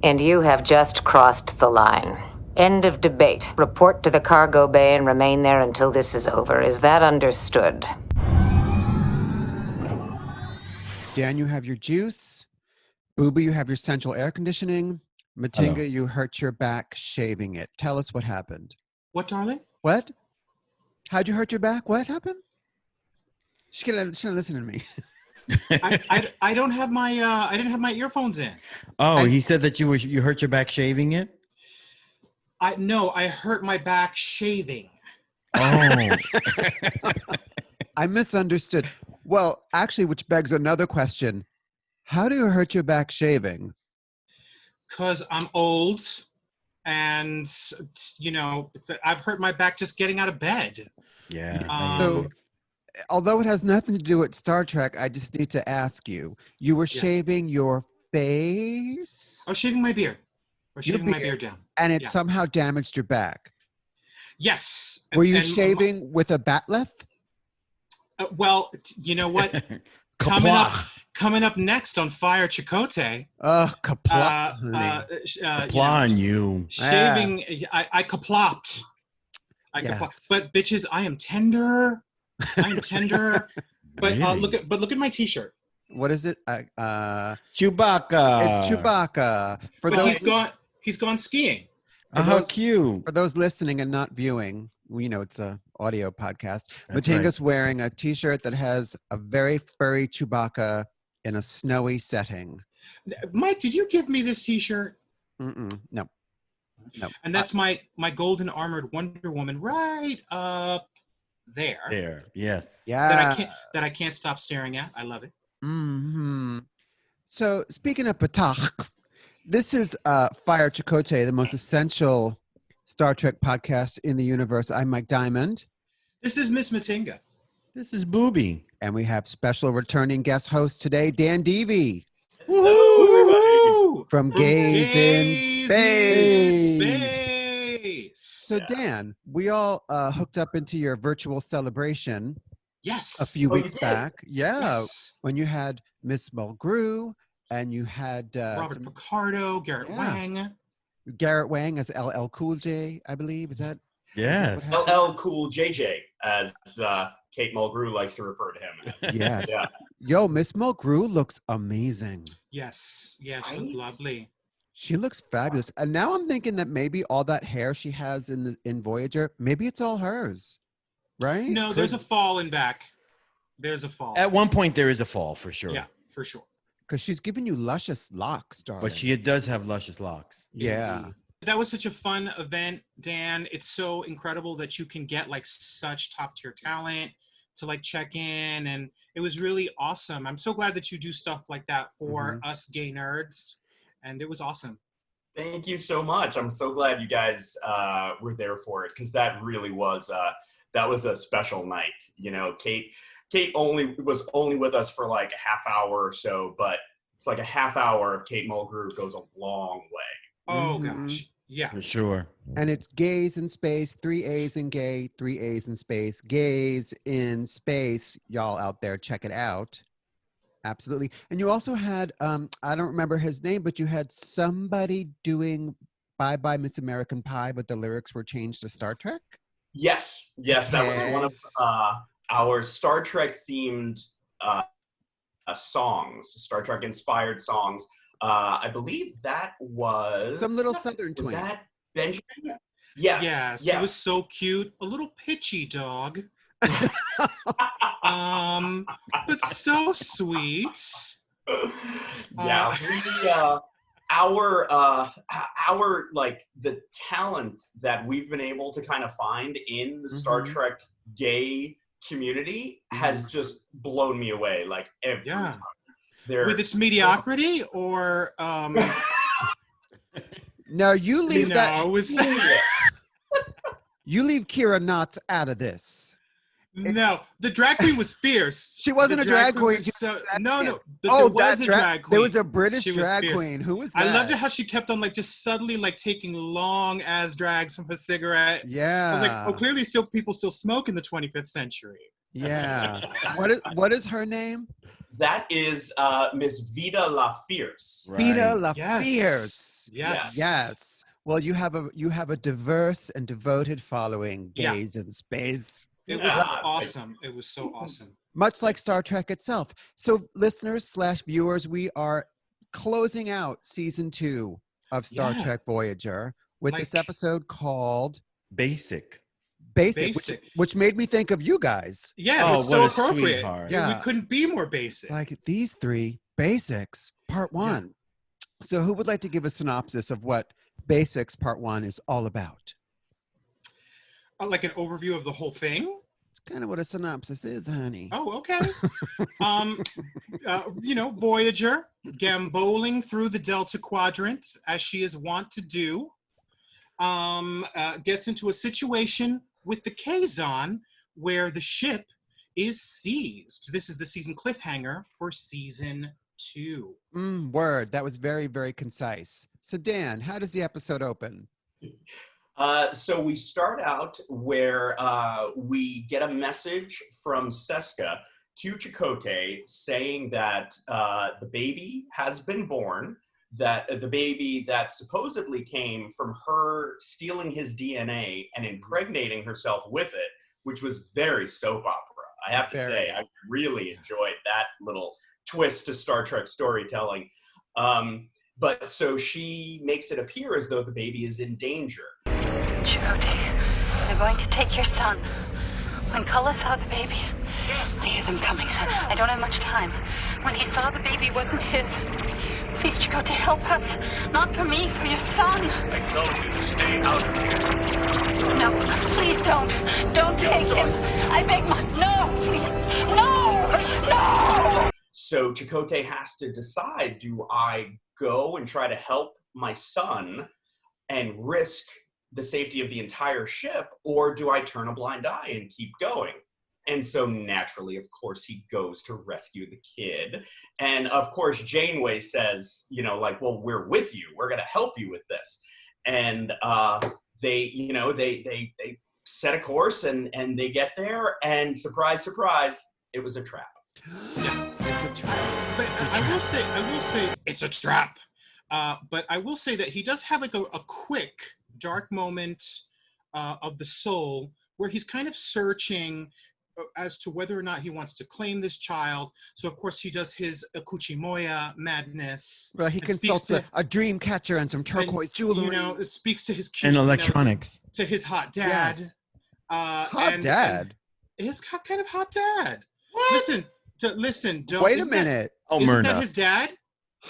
And you have just crossed the line. End of debate. Report to the cargo bay and remain there until this is over. Is that understood? Dan, you have your juice. Booby, you have your central air conditioning. Matinga, Hello. you hurt your back shaving it. Tell us what happened. What, darling? What? How'd you hurt your back? What happened? She shouldn't listen to me. I don't have my I didn't have my earphones in. Oh, he said that you hurt your back shaving it? No, I hurt my back shaving. Oh. I misunderstood. Well, actually, which begs another question. How do you hurt your back shaving? Because I'm old and, I've hurt my back just getting out of bed. Yeah. So, although it has nothing to do with Star Trek, I just need to ask you. You were shaving your face? I was shaving my beard. I was shaving my beard down. And it somehow damaged your back. Yes. Were you shaving with a batleth? Well, you know what? Coming up next on Fire Chakotay. Kapla. Kapla on you. Shaving. I kaplopped. Yes. But bitches, I am tender. I'm tender. But Really? look at my T-shirt. What is it? Chewbacca. It's Chewbacca. He's gone skiing. How cute. For those listening and not viewing, it's a audio podcast. That's Matinga's wearing a T-shirt that has a very furry Chewbacca in a snowy setting. Mike, did you give me this T-shirt? No. And that's my golden armored Wonder Woman right up there. There, yes. Yeah. That I can't stop staring at. I love it. Mm-hmm. So speaking of patachs, this is Fire Chakotay, the most essential Star Trek podcast in the universe. I'm Mike Diamond. This is Miss Matinga. This is Booby. And we have special returning guest host today, Dan Deevy. Woo-hoo! From Gaaays in Space. So Yeah. Dan, we all hooked up into your virtual celebration Yes. a few weeks you did? back. Yeah. Yes. When you had Miss Mulgrew and you had Robert Picardo, Garrett Wang. Garrett Wang as LL Cool J, I believe. Is that? Yes. LL Cool JJ, as Kate Mulgrew likes to refer to him as. Yes. Yeah. Yo, Miss Mulgrew looks amazing. Yes. Yeah, she Right? looked lovely. She looks fabulous. And now I'm thinking that maybe all that hair she has in Voyager, maybe it's all hers. Right? No, there's a fall in back. There's a fall. At one point, there is a fall for sure. Yeah, for sure. Because she's giving you luscious locks, darling. But she does have luscious locks. Yeah. Indeed. That was such a fun event, Dan. It's so incredible that you can get like such top tier talent to like check in, and it was really awesome. I'm so glad that you do stuff like that for us gay nerds, and it was awesome. Thank you so much. I'm so glad you guys were there for it, because that really was a special night. Kate was only with us for like a half hour or so, but it's like a half hour of Kate Mulgrew goes a long way. Oh gosh, yeah, For sure. And it's Gaaays in Space, 3 A's in gay, 3 A's in space. Gaaays in Space. Y'all out there, check it out. Absolutely. And you also had, I don't remember his name, but you had somebody doing Bye Bye Miss American Pie, but the lyrics were changed to Star Trek? Yes, that was one of our Star Trek themed songs, Star Trek inspired songs. I believe that was Some little Southern was twink. that Benjamin? Yes. It was so cute. A little pitchy dog, but so sweet. Yeah, our like the talent that we've been able to kind of find in the Star Trek gay community has just blown me away. Like every time. With its mediocrity, or No, you leave that. it was You leave Kira Knotts out of this. no. The drag queen was fierce. She wasn't The a drag queen. was so, no. Oh, there was a drag queen. There was a British She was drag fierce. queen. Who was that? I loved it how she kept on like just suddenly like taking long ass drags from her cigarette. Yeah. I was like, oh, clearly people still smoke in the 25th century. Yeah. What is her name? That is Miss Vida La Fierce. Vida La Yes. Fierce. Yes. Yes. Well, you have a diverse and devoted following, Yeah. Gaaays in Space. It was Ah, awesome. It was so awesome. Much like Star Trek itself. So, listeners/viewers, we are closing out season 2 of Star Yeah. Trek Voyager with this Like- episode called Basic. Basic, Basic. which made me think of you guys. Yeah, Oh, it's so what a appropriate. sweetheart. Yeah. We couldn't be more basic. Like these 3 basics, part 1. So, who would like to give a synopsis of what Basics Part 1 is all about? Like an overview of the whole thing. It's kind of what a synopsis is, honey. Oh, okay. Voyager gamboling through the Delta Quadrant as she is wont to do, gets into a situation with the Kazon where the ship is seized. This is the season cliffhanger for season 2. Word. That was very, very concise. So, Dan, how does the episode open? So we start out where we get a message from Seska to Chakotay saying that the baby has been born, that the baby that supposedly came from her stealing his DNA and impregnating herself with it, which was very soap opera. I have to say, I really enjoyed that little twist to Star Trek storytelling. But so she makes it appear as though the baby is in danger. Chakotay, they're going to take your son. When Cullen saw the baby, I hear them coming. I don't have much time. When he saw the baby wasn't his, please, Chakotay, help us. Not for me, for your son. I told you to stay out of here. No, please don't. Don't take him. I beg my... No, please. No! No! So Chakotay has to decide, do I go and try to help my son and risk the safety of the entire ship, or do I turn a blind eye and keep going? And so naturally, of course, he goes to rescue the kid. And of course, Janeway says, well, we're with you. We're going to help you with this. And they set a course and they get there. And surprise, surprise, it was a trap. But I will say it's a trap. But I will say that he does have like a quick dark moment of the soul where he's kind of searching as to whether or not he wants to claim this child. So of course he does his Akuchimoya madness. Well, he consults a dream catcher and some turquoise jewelry. It speaks to his And electronics. to his hot dad. Yes. Hot dad? His kind of hot dad. What? Listen. Don't, Wait a minute. Oh, Isn't that Myrna. his dad?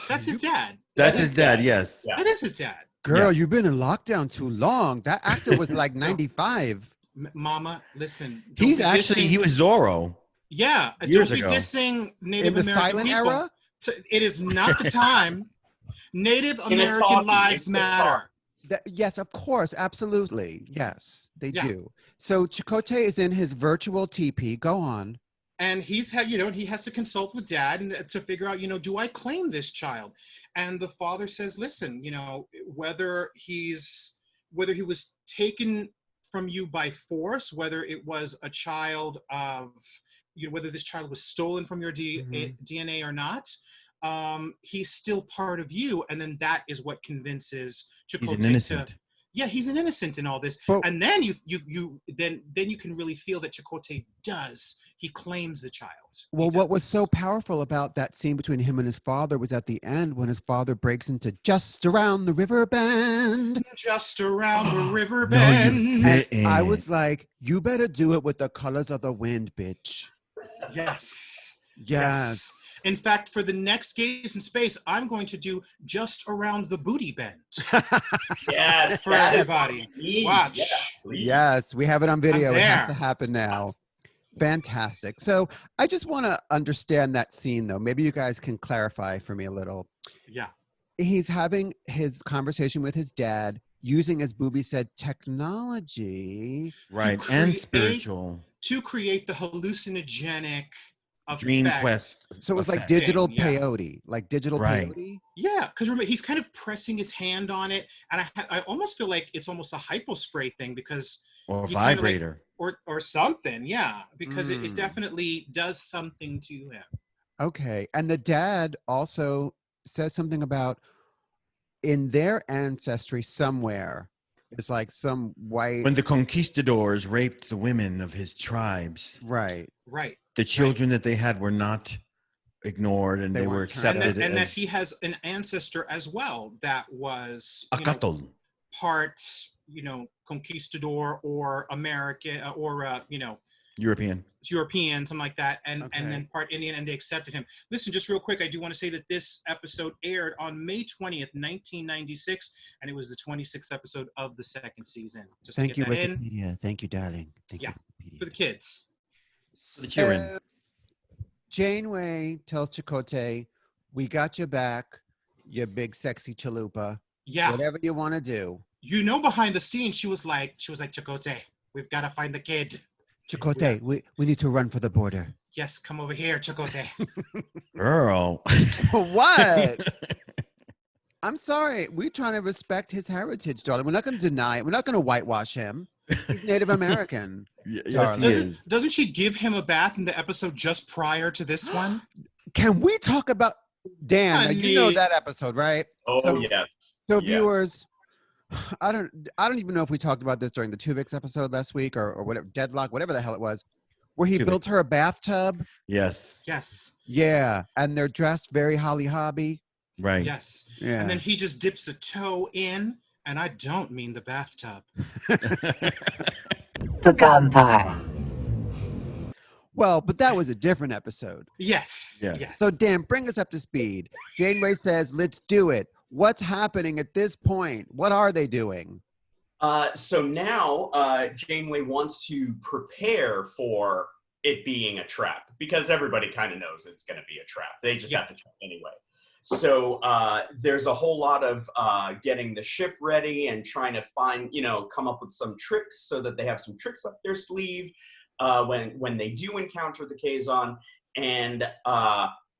That's his dad. That's his dad, yes. Yeah. That is his dad. Girl, you've been in lockdown too long. That actor was like 95. Mama, listen. don't He's be actually, dissing- he was Zorro. Yeah, years don't be ago. dissing Native In the American silent people. era? It is not the time. Native In a American talkie, lives it's a matter. Yes, of course. Absolutely. Yes, they Yeah. do. So Chakotay is in his virtual TP. Go on. And he has to consult with dad and to figure out, do I claim this child? And the father says, listen, whether he was taken from you by force, whether it was a child of, whether this child was stolen from your DNA or not, he's still part of you. And then that is what convinces Chakotay He's an innocent. he's an innocent in all this. But- And then you can really feel that Chakotay he claims the child. He Well, what was so does. powerful about that scene between him and his father was at the end when his father breaks into just around the river bend. Just around the river No, you bend. didn't. I was like, you better do it with the colors of the wind, bitch. Yes. Yes. In fact, for the next Gaaays in Space, I'm going to do just around the booty bend. Yes, For that is everybody. me. Watch. Yeah, please. Yes, we have it on video. I'm It has there. to happen now. Fantastic. So I just want to understand that scene, though. Maybe you guys can clarify for me a little. Yeah. He's having his conversation with his dad using, as Booby said, technology. Right. To And create- spiritual. To create the hallucinogenic Dream effect. Quest. So it was like effect. digital Yeah. peyote, like digital Right. peyote. Yeah, because remember, he's kind of pressing his hand on it. And I almost feel like it's almost a hypospray thing because Or a you kinda like- vibrator. or something, yeah, because it Mm. definitely does something to him. Okay. And the dad also says something about in their ancestry somewhere, it's like some white. When the conquistadors raped the women of his tribes, Right. Right. the children that they had were not ignored, and They they were weren't turned accepted And that as he has an ancestor as well that was, you know, acatl. part, you know, conquistador or American or you know, European. European, something like that, and Okay. then part Indian, and they accepted him. Listen, just real quick, I do want to say that this episode aired on May 20th, 1996, and it was the 26th episode of the second season. Just Thank to you, get that in Wikipedia. Thank you, darling. Thank Yeah. you, for the Wikipedia. kids. the children. So, Janeway tells Chakotay, "We got your back, you big sexy chalupa. Yeah, Whatever you want to do." you know, behind the scenes, she was like, Chakotay, we've got to find the kid. Chakotay, we need to run for the border. Yes, come over here, Chakotay. Girl. What? I'm sorry. We're trying to respect his heritage, darling. We're not going to deny it. We're not going to whitewash him. He's Native American. Yes, Darling. he is. Doesn't she give him a bath in the episode just prior to this one? Can we talk about Dan? Now, you know Honey. that episode, right? Oh So- yes. So Yes. viewers, I don't even know if we talked about this during the Tuvix episode last week or whatever, Deadlock, whatever the hell it was, where he Tuvix. built her a bathtub. Yes. Yes, Yeah, and they're dressed very holly hobby. Right. yes. Yeah. And then he just dips a toe in, and I don't mean the bathtub. The vampire. Well, but that was a different episode. Yes, Yeah. yes. So Dan, bring us up to speed. Janeway says, "Let's do it." What's happening at this point? What are they doing? So now Janeway wants to prepare for it being a trap because everybody kind of knows it's going to be a trap. They just have to check anyway. So there's a whole lot of getting the ship ready and trying to find, come up with some tricks so that they have some tricks up their sleeve when they do encounter the Kazon. And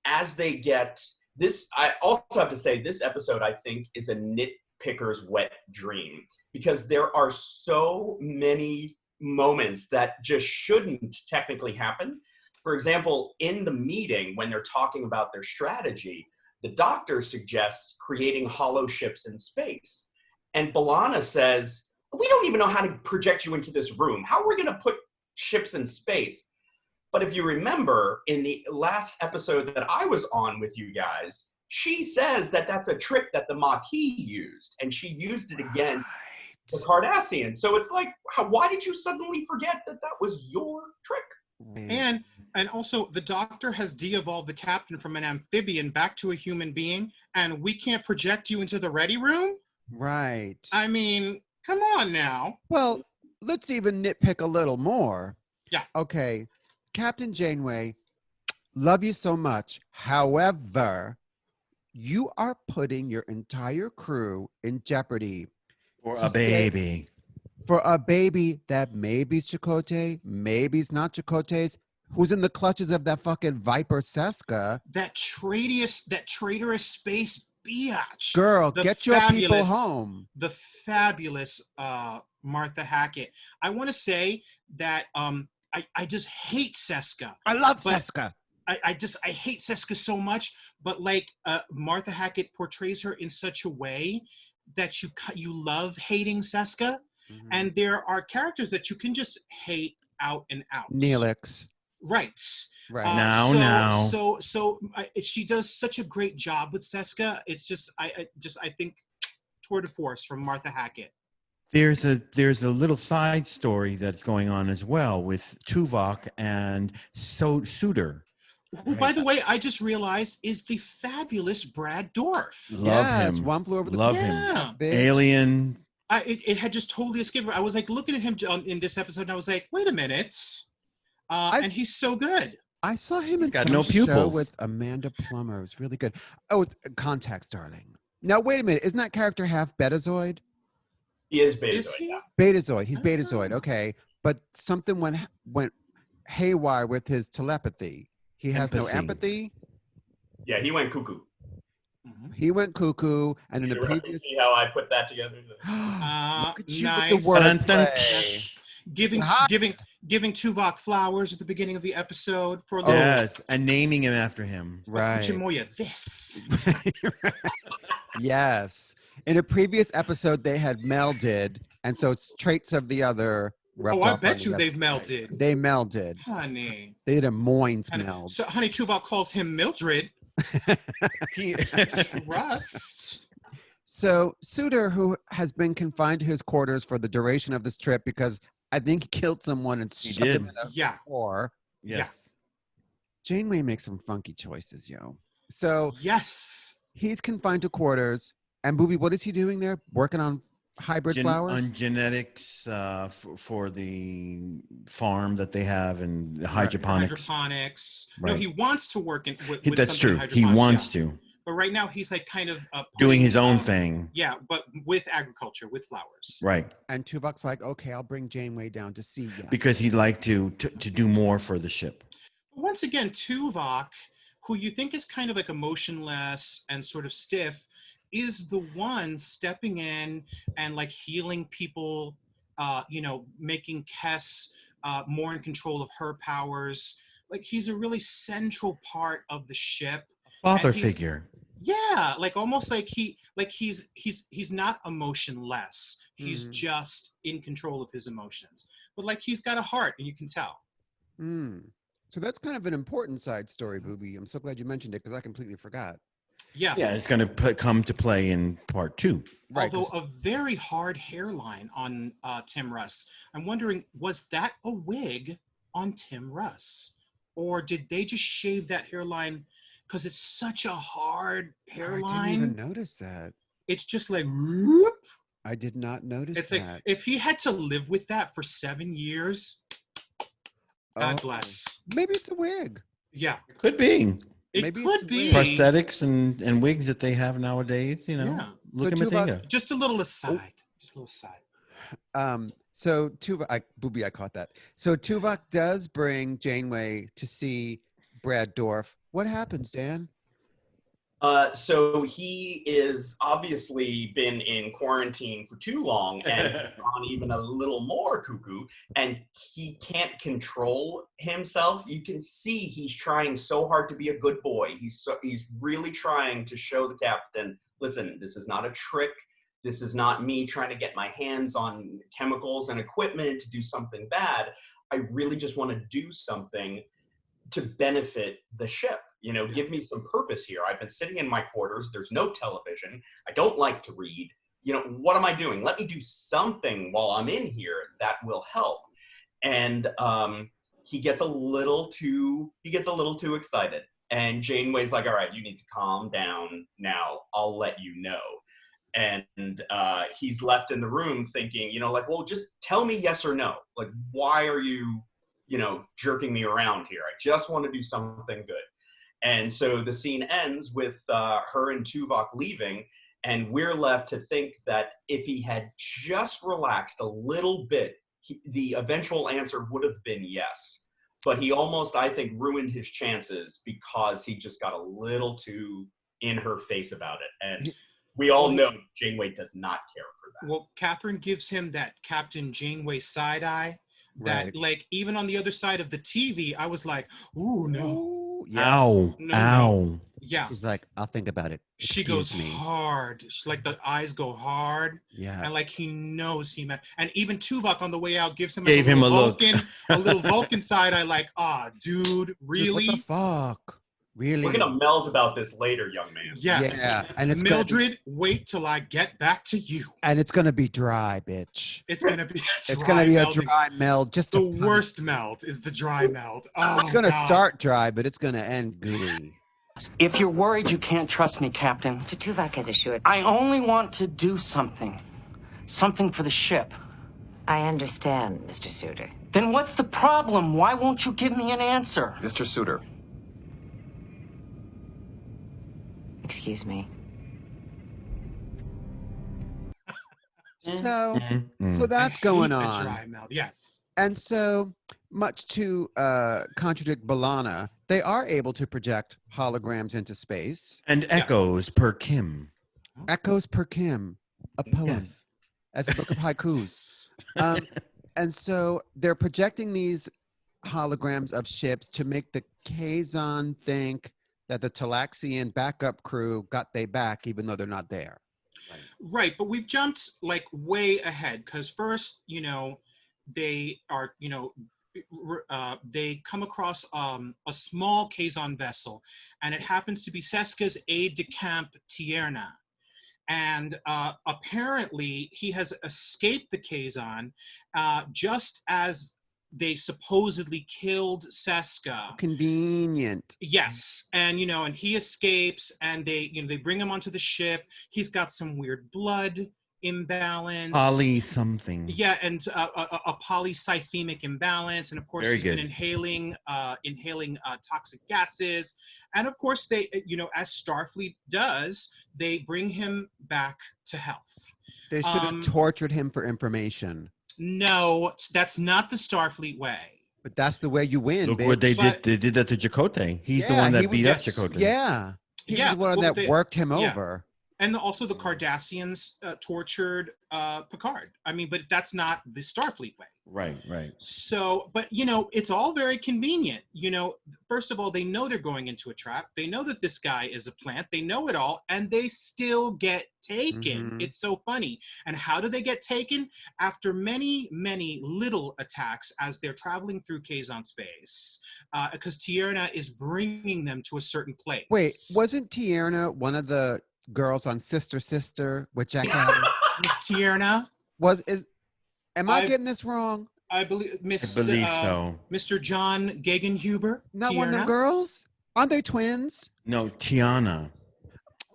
as they get this, I also have to say this episode, I think, is a nitpicker's wet dream because there are so many moments that just shouldn't technically happen. For example, in the meeting when they're talking about their strategy, the doctor suggests creating hollow ships in space. And B'Elanna says, we don't even know how to project you into this room. How are we going to put ships in space? But if you remember, in the last episode that I was on with you guys, she says that that's a trick that the Maquis used, and she used it against the Cardassians. So it's like, why did you suddenly forget that that was your trick? And also, the doctor has de-evolved the captain from an amphibian back to a human being, and we can't project you into the ready room? Right. I mean, come on now. Well, let's even nitpick a little more. Yeah. Okay. Captain Janeway, love you so much. However, you are putting your entire crew in jeopardy For To a say- baby. for a baby that maybe's Chakotay, maybe's not Chakotay's, who's in the clutches of that fucking Viper Seska. That traitorous space biatch. Girl, The get your people fabulous- home. The fabulous Martha Hackett. I want to say that I just hate Seska. I love But- Seska. I hate Seska so much, but like Martha Hackett portrays her in such a way that you love hating Seska, Mm-hmm. and there are characters that you can just hate out and out. Neelix. Right. Right. Now. So she does such a great job with Seska. It's just I think tour de force from Martha Hackett. There's a little side story that's going on as well with Tuvok and Suitor. Who, by the way, I just realized is the fabulous Brad Dourif. Love Yes, him. One Flew Over the Love Cuckoo's him. Yeah. Bitch. Alien. It had just totally escaped me. I was like looking at him in this episode, and I was like, wait a minute. And he's so good. I saw him He's in got some no show pupils. with Amanda Plummer. It was really good. Oh, Contacts, darling. Now, wait a minute. Isn't that character half Betazoid? He is Betazoid. Is he? Yeah. Betazoid. He's Betazoid. Oh. Okay. But something went haywire with his telepathy. He has no empathy. Yeah, he went cuckoo. Mhm. He went cuckoo. And in the You reckon- previous... See how I put that together? Look at you Nice. with the word Dun, dun, play. Giving Hi. giving Tuvok flowers at the beginning of the episode for a Oh. little. Yes, and naming him after him. Right. Chimoya, this. Yes. In a previous episode, they had melded, and so it's traits of the other rubbed Oh, I off on bet the you rest. they've melded. They melded. Honey. They did a Moines And meld. so, honey, Tuvok calls him Mildred. He- Trust. So Suitor, who has been confined to his quarters for the duration of this trip because I think he killed someone and He shoved him did. in a Yeah. car. yes. Janeway makes some funky choices, yo. So Yes. he's confined to quarters. And Booby, what is he doing there? Working on hybrid flowers? On genetics for the farm that they have and hydroponics. Hydroponics. Right. No, he wants to work with That's something true. in He hydroponics, wants yeah. to. But right now he's like kind of Doing his own putting, thing. Yeah, but with agriculture, with flowers. Right. And Tuvok's like, okay, I'll bring Janeway down to see you. Because he'd like to do more for the ship. Once again, Tuvok, who you think is kind of like emotionless and sort of stiff, is the one stepping in and like healing people, making Kess more in control of her powers. Like he's a really central part of the ship. Father And he's- figure. Yeah, like almost like he's not emotionless. He's Mhm. just in control of his emotions. But like he's got a heart, and you can tell. So that's kind of an important side story, Booby. I'm so glad you mentioned it because I completely forgot. Yeah. Yeah, it's going to come to play in part 2. Right. Although a very hard hairline on Tim Russ. I'm wondering, was that a wig on Tim Russ? Or did they just shave that hairline because it's such a hard hairline? I didn't even notice that. It's just like, whoop. I did not notice It's that. like, if he had to live with that for 7 years, God Oh. bless. Maybe it's a wig. Yeah, It could be. it Maybe could it's be. weird. Prosthetics and wigs that they have nowadays, Yeah. Look So at Tuvok- Matinga. Just a little aside. Just a little aside. So Tuvok, Booby, I caught that. So Tuvok does bring Janeway to see Brad Dorff. What happens, Dan? So he is obviously been in quarantine for too long and gone even a little more cuckoo, and he can't control himself. You can see he's trying so hard to be a good boy. He's really trying to show the captain, listen, this is not a trick. This is not me trying to get my hands on chemicals and equipment to do something bad. I really just want to do something to benefit the ship. Give me some purpose here. I've been sitting in my quarters. There's no television. I don't like to read. What am I doing? Let me do something while I'm in here that will help. And he gets a little too excited. And Janeway's like, all right, you need to calm down now. I'll let you know. And he's left in the room thinking, well, just tell me yes or no. Like, why are you, jerking me around here? I just want to do something good. And so the scene ends with her and Tuvok leaving, and we're left to think that if he had just relaxed a little bit, the eventual answer would have been yes. But he almost, I think, ruined his chances because he just got a little too in her face about it. And we all know Janeway does not care for that. Well, Catherine gives him that Captain Janeway side eye. That, Right. like, even on the other side of the TV, I was like, ooh, no. Ooh, yes. Ow. No, Ow. Yeah. She's like, I'll think about it. She Excuse goes me. hard. She's like, the eyes go hard. Yeah. And, like, he knows he meant. And even Tuvok on the way out gives him Gave him a look. a little Vulcan side eye, like, dude, Dude, really? what the fuck? Really? We're going to meld about this later, young man. Yes. Yeah. And it's Mildred, wait till I get back to you. and it's gonna be dry, bitch. It's gonna be It's gonna be a melding. dry meld. Just The to punish- worst meld is the dry meld. Oh, It's gonna God. start dry, but it's gonna end gooey. If you're worried you can't trust me, Captain, Mr. Tuvok has assured. I only want to do something. Something for the ship. I understand, Mr. Suitor. Then what's the problem? Why won't you give me an answer? Mr. Suitor, Excuse me. So, Mm. so that's going I hate the on. dry meld. Yes. And so, much to contradict B'Elanna, they are able to project holograms into space. And echoes per Kim. Echoes per Kim, a poem. Yes. As a book of haikus. And so they're projecting these holograms of ships to make the Kazon think that the Talaxian backup crew got they back, even though they're not there. Right, but we've jumped like way ahead because first, they are, they come across a small Kazon vessel, and it happens to be Seska's aide-de-camp Tierna. And apparently he has escaped the Kazon just as they supposedly killed Seska. Convenient. Yes, and and he escapes, and they bring him onto the ship. He's got some weird blood imbalance. Poly something. Yeah, and a polycythemic imbalance, and of course he's been inhaling toxic gases, and of course they, as Starfleet does, they bring him back to health. They should have tortured him for information. No, that's not the Starfleet way. But that's the way you win. Look bitch. what they did. They did that to Chakotay. He's the one that beat up Chakotay. Yeah. He was the one that worked him over. And also the Cardassians tortured Picard. I mean, but that's not the Starfleet way. Right. So, but it's all very convenient. First of all, they know they're going into a trap. They know that this guy is a plant. They know it all, and they still get taken. Mm-hmm. It's so funny. And how do they get taken? After many, many little attacks as they're traveling through Kazon space, because Tierna is bringing them to a certain place. Wait, wasn't Tierna one of the girls on Sister with Jack Adams? Miss Tierna? Am I getting this wrong? I believe so. Mr. John Gegenhuber. Not Tierna? one of them girls? Aren't they twins? No, Tiana.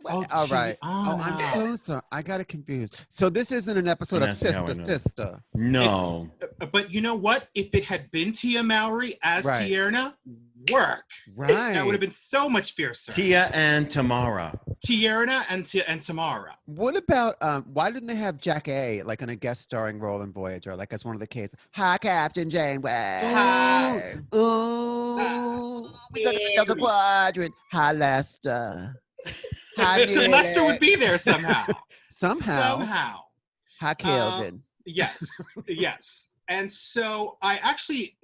Oh, all right. Oh, I'm so sorry. I got it confused. So this isn't an episode of Sister. No. But you know what? If it had been Tia Mowry as Tierna, work. Right. That would have been so much fiercer. Tia and Tamara. Tierna and Tamara. What about why didn't they have Jack A like in a guest starring role in Voyager, like as one of the cases? Hi, Captain Janeway. Hi. Ooh. We got to the quadrant. Hi, Lester. Because Lester would be there somehow. Somehow. Hi, Kelvin. Yes. And so I actually,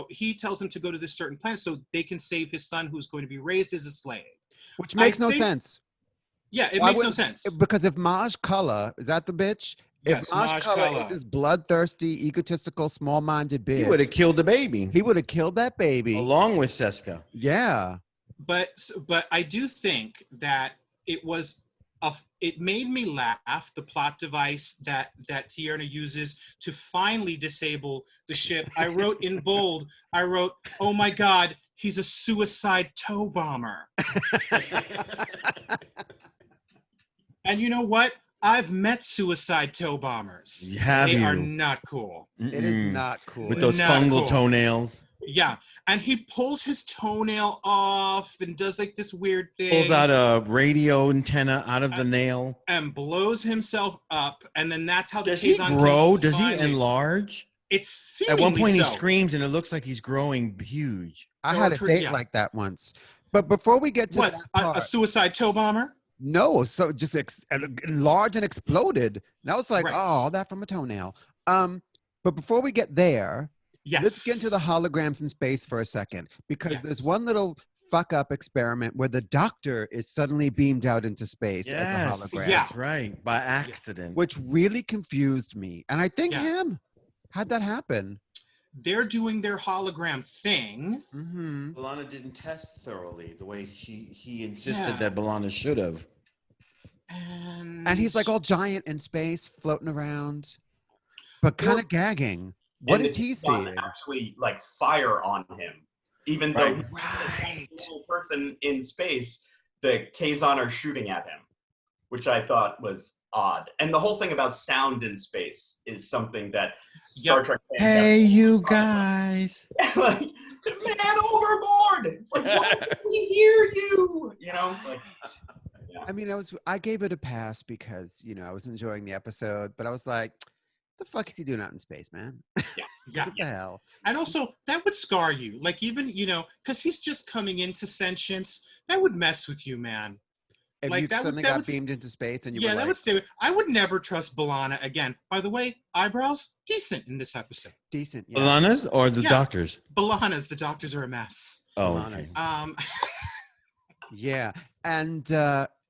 he tells him to go to this certain planet so they can save his son who's going to be raised as a slave. Which makes no sense. Yeah, it makes no sense. Because if Maj Kala, is that the bitch? Yes, if Maj Kala is this bloodthirsty, egotistical, small-minded bitch. He would have killed the baby. He would have killed that baby. Along with Seska. Yeah. But I do think that it made me laugh, the plot device that Tierna uses to finally disable the ship. I wrote in bold, oh my God, he's a suicide tow bomber. And you know what? I've met suicide tow bombers. They are not cool. It is not cool. With those fungal toenails. Yeah, and he pulls his toenail off and does like this weird thing. Pulls out a radio antenna out of the nail. And blows himself up, and then that's how the Does he grow? Does he enlarge? It's seemingly at one point he screams, and it looks like he's growing huge. I had a date like that once. But before we get to that part, a suicide tow bomber? No, so just enlarged and exploded. And I was like, oh, that from a toenail. But before we get there, let's get into the holograms in space for a second, because there's one little fuck up experiment where the Doctor is suddenly beamed out into space as a hologram. That's right, by accident. Which really confused me. And I think how'd that happen? They're doing their hologram thing. Mm-hmm. B'Elanna didn't test thoroughly the way he insisted that B'Elanna should have. And he's like all giant in space, floating around, but kind of gagging. What does he see? Actually, like fire on him, even though he's the only person in space. The Kazon are shooting at him, which I thought was odd. And the whole thing about sound in space is something that Star Trek fans hey, you guys! Like, man overboard! It's like, why did we hear you? You know, like. I mean, I gave it a pass because I was enjoying the episode, but I was like, the fuck is he doing out in space, man? Yeah. What the hell? And also, that would scar you. Like, even, because he's just coming into sentience, that would mess with you, man. If like, you suddenly got beamed into space and you were like... that would stay with... I would never trust B'Elanna again. By the way, eyebrows, decent in this episode. Decent, yeah. B'Elanna's or the Doctor's? B'Elanna's. The Doctors are a mess. Oh, okay. Yeah, and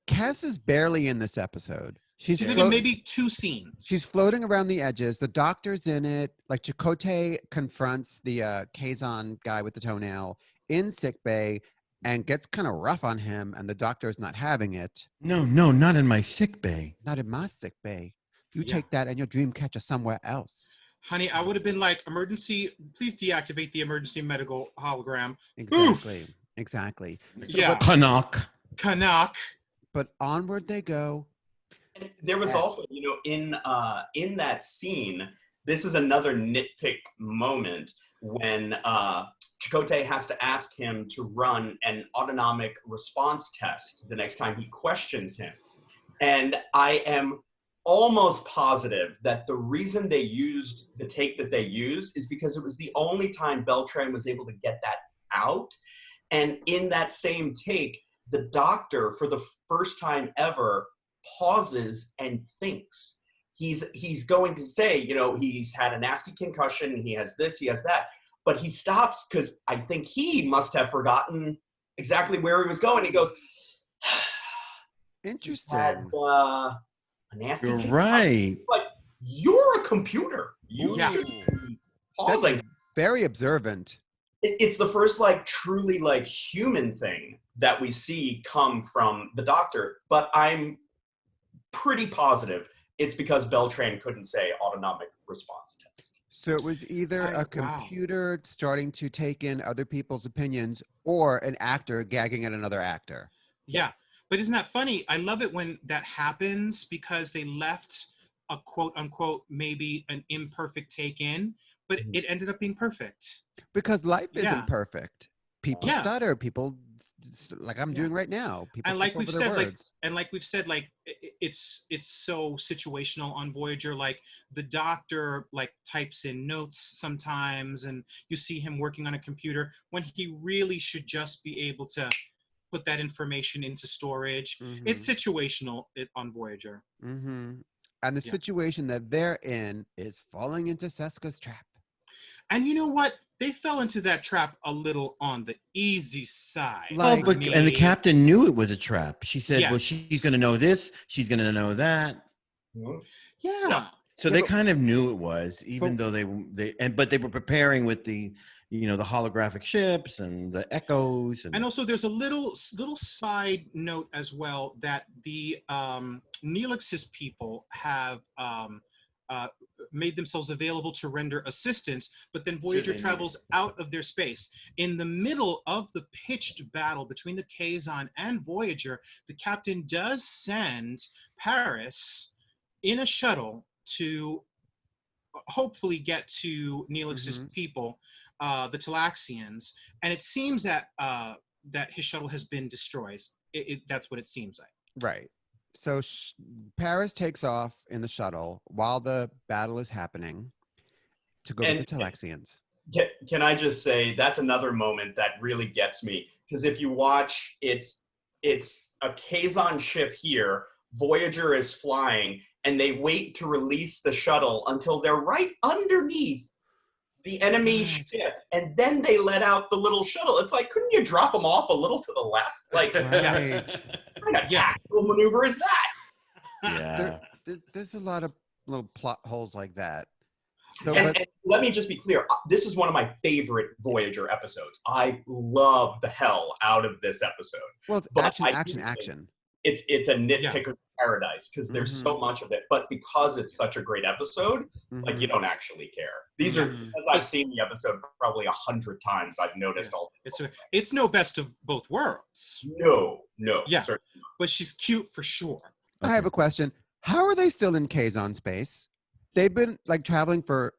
Cass is barely in this episode. She's She's in maybe 2 scenes. She's floating around the edges. The doctor's in it. Like Chakotay confronts the Kazon guy with the toenail in sickbay and gets kind of rough on him, and the doctor's not having it. No, not in my sick bay. Not in my sickbay. You take that and your dream catcher somewhere else. Honey, I would have been like, emergency, please deactivate the emergency medical hologram. Exactly. Oof. Exactly. So, Yeah. Canuck. But onward they go. There was also, in that scene, this is another nitpick moment when Chakotay has to ask him to run an autonomic response test the next time he questions him. And I am almost positive that the reason they used the take that they used is because it was the only time Beltran was able to get that out. And in that same take, the doctor, for the first time ever, pauses and thinks. He's going to say, he's had a nasty concussion, he has this, he has that, but he stops because I think he must have forgotten exactly where he was going. He goes, interesting. Had, a nasty You're concussion. right. But you're a computer. You should be pausing. That's very observant. It's the first truly human thing that we see come from the doctor, but I'm pretty positive it's because Beltran couldn't say autonomic response test. So it was either a computer starting to take in other people's opinions or an actor gagging at another actor. Yeah. But isn't that funny? I love it when that happens because they left a quote unquote, maybe an imperfect take in, but it ended up being perfect. Because life isn't perfect. People Yeah. stutter. People, like I'm doing right now. People And like trip we've over their said, words. it's so situational on Voyager. Like the doctor types in notes sometimes, and you see him working on a computer when he really should just be able to put that information into storage. It's situational on Voyager. And the situation that they're in is falling into Seska's trap. And you know what? They fell into that trap a little on the easy side. And the captain knew it was a trap. She said, Yes. well, she's going to know this. She's going to know that. Yeah. So they kind of knew it was, even though but they were preparing with the, the holographic ships and the echoes. And also there's a little side note as well that the Neelix's people have made themselves available to render assistance, but then Voyager travels out of their space. In the middle of the pitched battle between the Kazon and Voyager, the captain does send Paris in a shuttle to hopefully get to Neelix's people, the Talaxians, and it seems that that his shuttle has been destroyed. That's what it seems like. Right. So Paris takes off in the shuttle while the battle is happening to go to the Talaxians. Can I just say that's another moment that really gets me, because if you watch, it's a Kazon ship here. Voyager is flying, and they wait to release the shuttle until they're right underneath the enemy ship, and then they let out the little shuttle. It's like, couldn't you drop them off a little to the left? Like, what kind of tactical maneuver is that? Yeah. There's a lot of little plot holes like that. So, and let me just be clear. This is one of my favorite Voyager episodes. I love the hell out of this episode. Well, it's action. It's a nitpicker's paradise because there's so much of it. But because it's such a great episode, like, you don't actually care. These are, as I've seen the episode probably 100 times, I've noticed all this. It's no best of both worlds. No. Yeah, certainly not. but she's cute for sure. I have a question. How are they still in Kazon space? They've been traveling for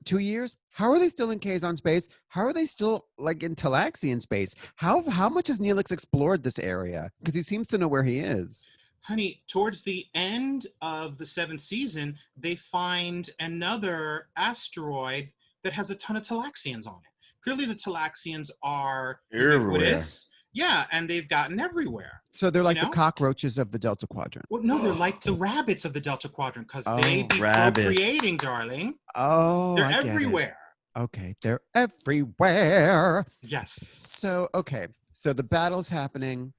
2 years? How are they still in Kazon space? How are they still in Talaxian space? How much has Neelix explored this area? Because he seems to know where he is. Honey, towards the end of the 7th season, they find another asteroid that has a ton of Talaxians on it. Clearly the Talaxians are ubiquitous. Yeah, and they've gotten everywhere. So they're like the cockroaches of the Delta Quadrant. Well, no, they're like the rabbits of the Delta Quadrant because they be procreating, darling. Oh, they're everywhere. Okay, they're everywhere. Yes. So the battle's happening.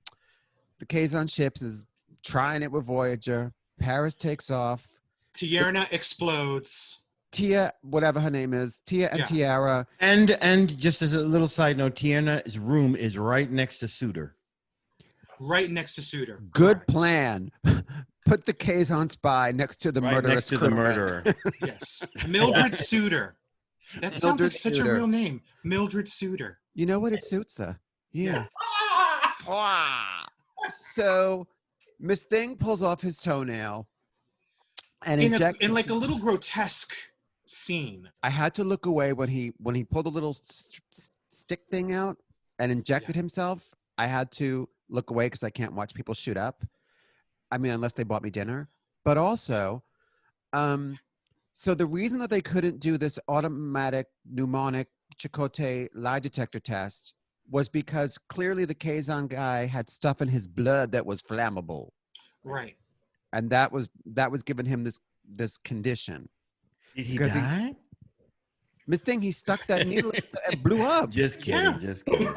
The Kazon ships is trying it with Voyager. Paris takes off. Tierna explodes. Tia, whatever her name is, Tia and Yeah. Tiara. And just as a little side note, Tierna's room is right next to Suitor. Right next to Suitor. Good Correct. plan. Put the Kazon spy next to the Right murderous next to the criminal. murderer. Yes. Mildred Suitor. That sounds like such Suitor. a real name. Mildred Suitor. You know what? It suits her. Yeah. So Miss Thing pulls off his toenail and injects In like a little grotesque scene. I had to look away when he pulled the little stick thing out and injected himself. I had to look away because I can't watch people shoot up. I mean, unless they bought me dinner. But also, so the reason that they couldn't do this automatic mnemonic Chakotay lie detector test was because clearly the Kazon guy had stuff in his blood that was flammable. Right. And that was giving him this condition. Did he Because die? Miss Thing, he stuck that needle and blew up. Just kidding. Yeah. Just kidding.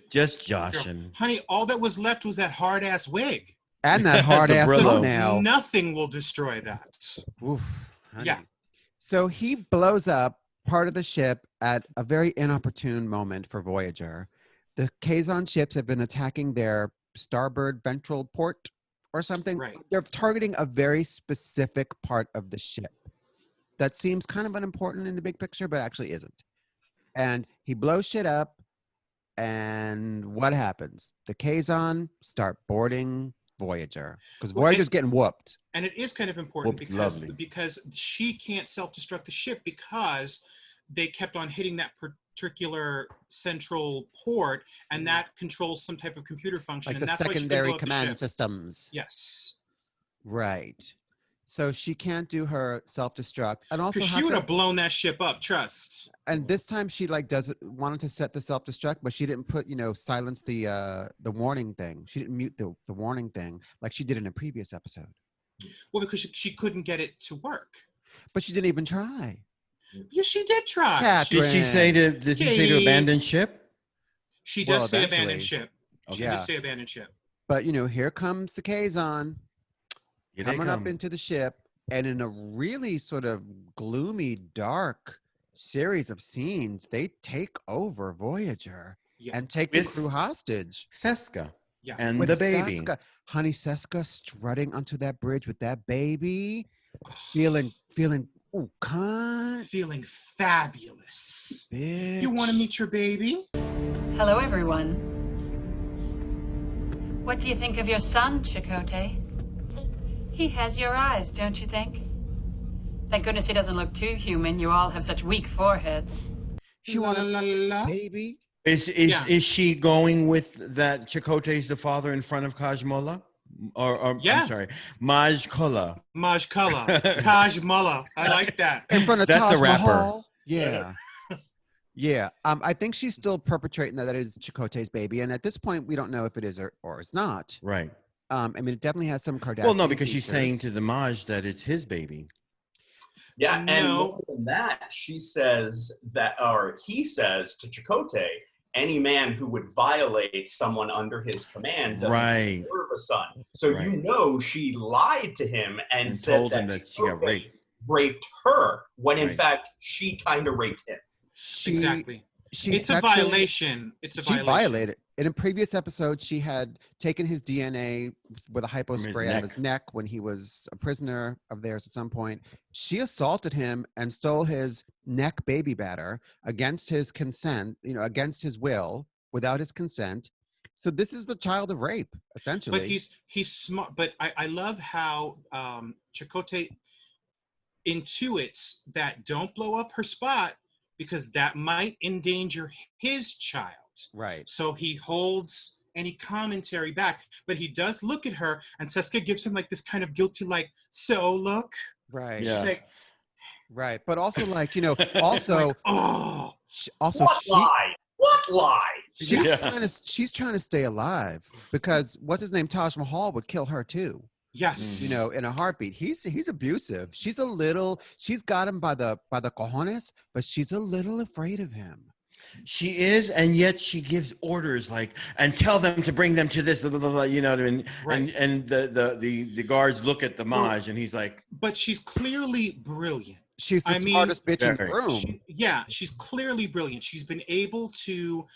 Just joshing. Honey, all that was left was that hard ass wig. And that hard ass The Brillo. toenail. Nothing will destroy that. Oof, honey. Yeah. So he blows up part of the ship at a very inopportune moment for Voyager. The Kazon ships have been attacking their starboard ventral port or something. Right. They're targeting a very specific part of the ship that seems kind of unimportant in the big picture, but actually isn't. And he blows shit up. And what happens? The Kazon start boarding Voyager because Voyager's getting whooped. And it is kind of important Lovely. because she can't self-destruct the ship because they kept on hitting that particular central port, and that controls some type of computer function. Like and the that's why she can secondary blow up the command ship. systems. Yes. Right. So she can't do her self-destruct. And also Because she would have blown that ship up, trust. and this time she like wanted to set the self-destruct, but she didn't put, silence the warning thing. She didn't mute the warning thing like she did in a previous episode. Well, because she couldn't get it to work. But she didn't even try. Yes, she did try. Catherine. Did she say to abandon ship? She does Well, say eventually. abandon ship. She Yeah. did say abandon ship. But here comes the Kazon Here they coming up come. into the ship, and in a really sort of gloomy, dark series of scenes, they take over Voyager Yeah. and take the With- crew hostage. Seska. Yeah. And With the baby. Seska. Honey, Seska strutting onto that bridge with that baby, feeling, ooh, cunt, Feeling fabulous. bitch. You want to meet your baby? Hello, everyone. What do you think of your son, Chakotay? He has your eyes, don't you think? Thank goodness he doesn't look too human. You all have such weak foreheads. She La, want la, a la, la. baby? Is she going with that Chakotay's the father in front of Kajmola? Or Yeah. I'm sorry, Maj Kola. Maj Kala. Taj Mullah. I like that. In front of That's Taj a rapper. Mahal? Yeah. Yeah. I think she's still perpetrating that is Chakotay's baby. And at this point, we don't know if it is or it's not. Right. I mean, it definitely has some Kardashian Well, no, because she's saying features. to the Maj that it's his baby. Yeah, and No. more than that, she says that, or he says to Chakotay, any man who would violate someone under his command doesn't Right. deserve a son. So Right. she lied to him and And said told him that she got Chakotay raped. raped her, when in Right. fact she kind of raped him. Exactly. She It's a sexually- violation. It's a She violation. violated. In a previous episode, she had taken his DNA with a hypo From his spray out of neck. his neck when he was a prisoner of theirs at some point. She assaulted him and stole his neck baby batter against his consent, against his will, without his consent. So this is the child of rape, essentially. But he's smart. But I love how Chakotay intuits that don't blow up her spot because that might endanger his child. right. So he holds any commentary back, but he does look at her, and Seska gives him like this kind of guilty, like, so look. Right. Yeah. She's like, Right. But also, also, oh, What lie? What lie? she's Yeah. she's trying to stay alive because what's his name? Taj Mahal would kill her too. yes. In a heartbeat. He's abusive. She's got him by the cojones, but she's a little afraid of him. She is, and yet she gives orders like, and tell them to bring them to this, blah, blah, blah, blah, you know what I mean? Right. And the guards look at the Maj, and he's like, But she's clearly brilliant. She's the I mean, smartest bitch in the very. room. She's clearly brilliant. She's been able to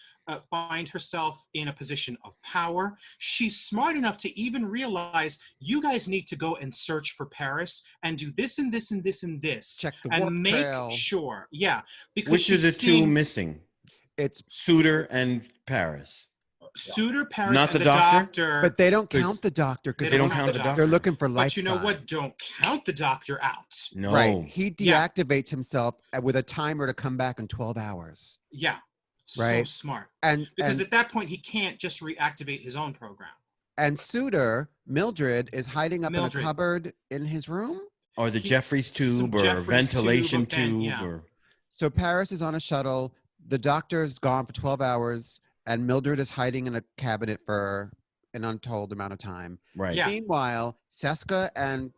find herself in a position of power. She's smart enough to even realize you guys need to go and search for Paris and do this and this and this and this. Check the and warp make trail. sure. Yeah. Because which are she's the two seeing missing? It's Suitor and Paris. Suitor, Paris, Not and the the doctor? doctor. but they don't There's- count the doctor because They don't count the doctor. they're looking for life. But you know what? signs. Don't count the doctor out. No. Right. He Yeah. deactivates himself with a timer to come back in 12 hours. Yeah. So Right. smart. And Because and, at that point, he can't just reactivate his own program. and Suitor, Mildred, is hiding up in Mildred. a cupboard in his room. Or the He- Jeffries tube, or Jeffries ventilation tube, then, tube, yeah. or So Paris is on a shuttle. The doctor's gone for 12 hours, and Mildred is hiding in a cabinet for an untold amount of time. right. Yeah. Meanwhile, Seska and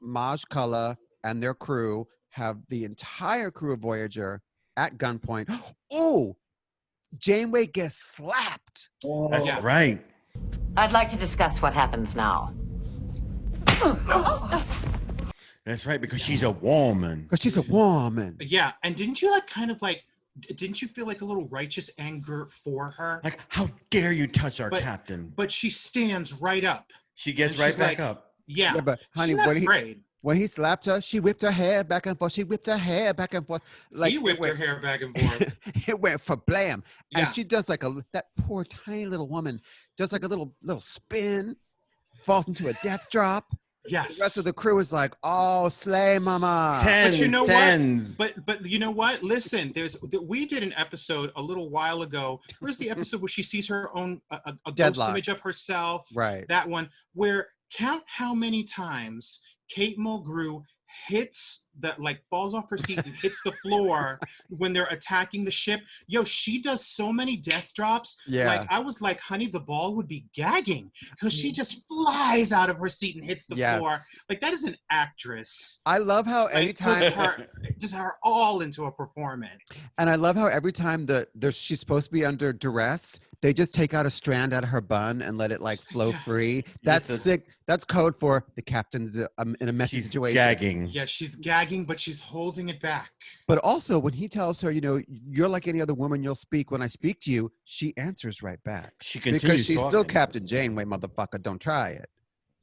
Maj Kula and their crew have the entire crew of Voyager at gunpoint. Oh, Janeway gets slapped. That's Yeah. right. I'd like to discuss what happens now. That's right, because she's a woman. Because she's a woman. Yeah. And didn't you feel like a little righteous anger for her? Like, how dare you touch our But- captain? But she stands right up. She gets and right she's back like- up. Yeah. Yeah, but honey, She's not when afraid. he slapped her, she whipped her hair back and forth. She whipped her hair back and forth. Like He it whipped her went- hair back and forth. it went for blam. Yeah. And she does like that poor tiny little woman does like a little spin, falls into a death drop. Yes. The rest of the crew is like, "Oh, slay, mama!" Tens, you know what? tens. But you know what? Listen, we did an episode a little while ago. Where's the episode where she sees her own a ghost Deadlock. image of herself? Right. That one where count how many times Kate Mulgrew hits falls off her seat and hits the floor when they're attacking the ship. Yo, she does so many death drops. Yeah. Like I was like, honey, the ball would be gagging because she just flies out of her seat and hits the Yes. floor. Like that is an actress. I love how Like, anytime, puts her just her all into a performance. and I love how every time she's supposed to be under duress, they just take out a strand out of her bun and let it like flow Yeah. free. That's Just a- sick. That's code for the captain's in a messy She's situation. gagging. Yeah, she's gagging, but she's holding it back. But also, when he tells her, you're like any other woman, you'll speak when I speak to you, she answers right back. She continues Because she's still talking. Captain Janeway, motherfucker. Don't try it.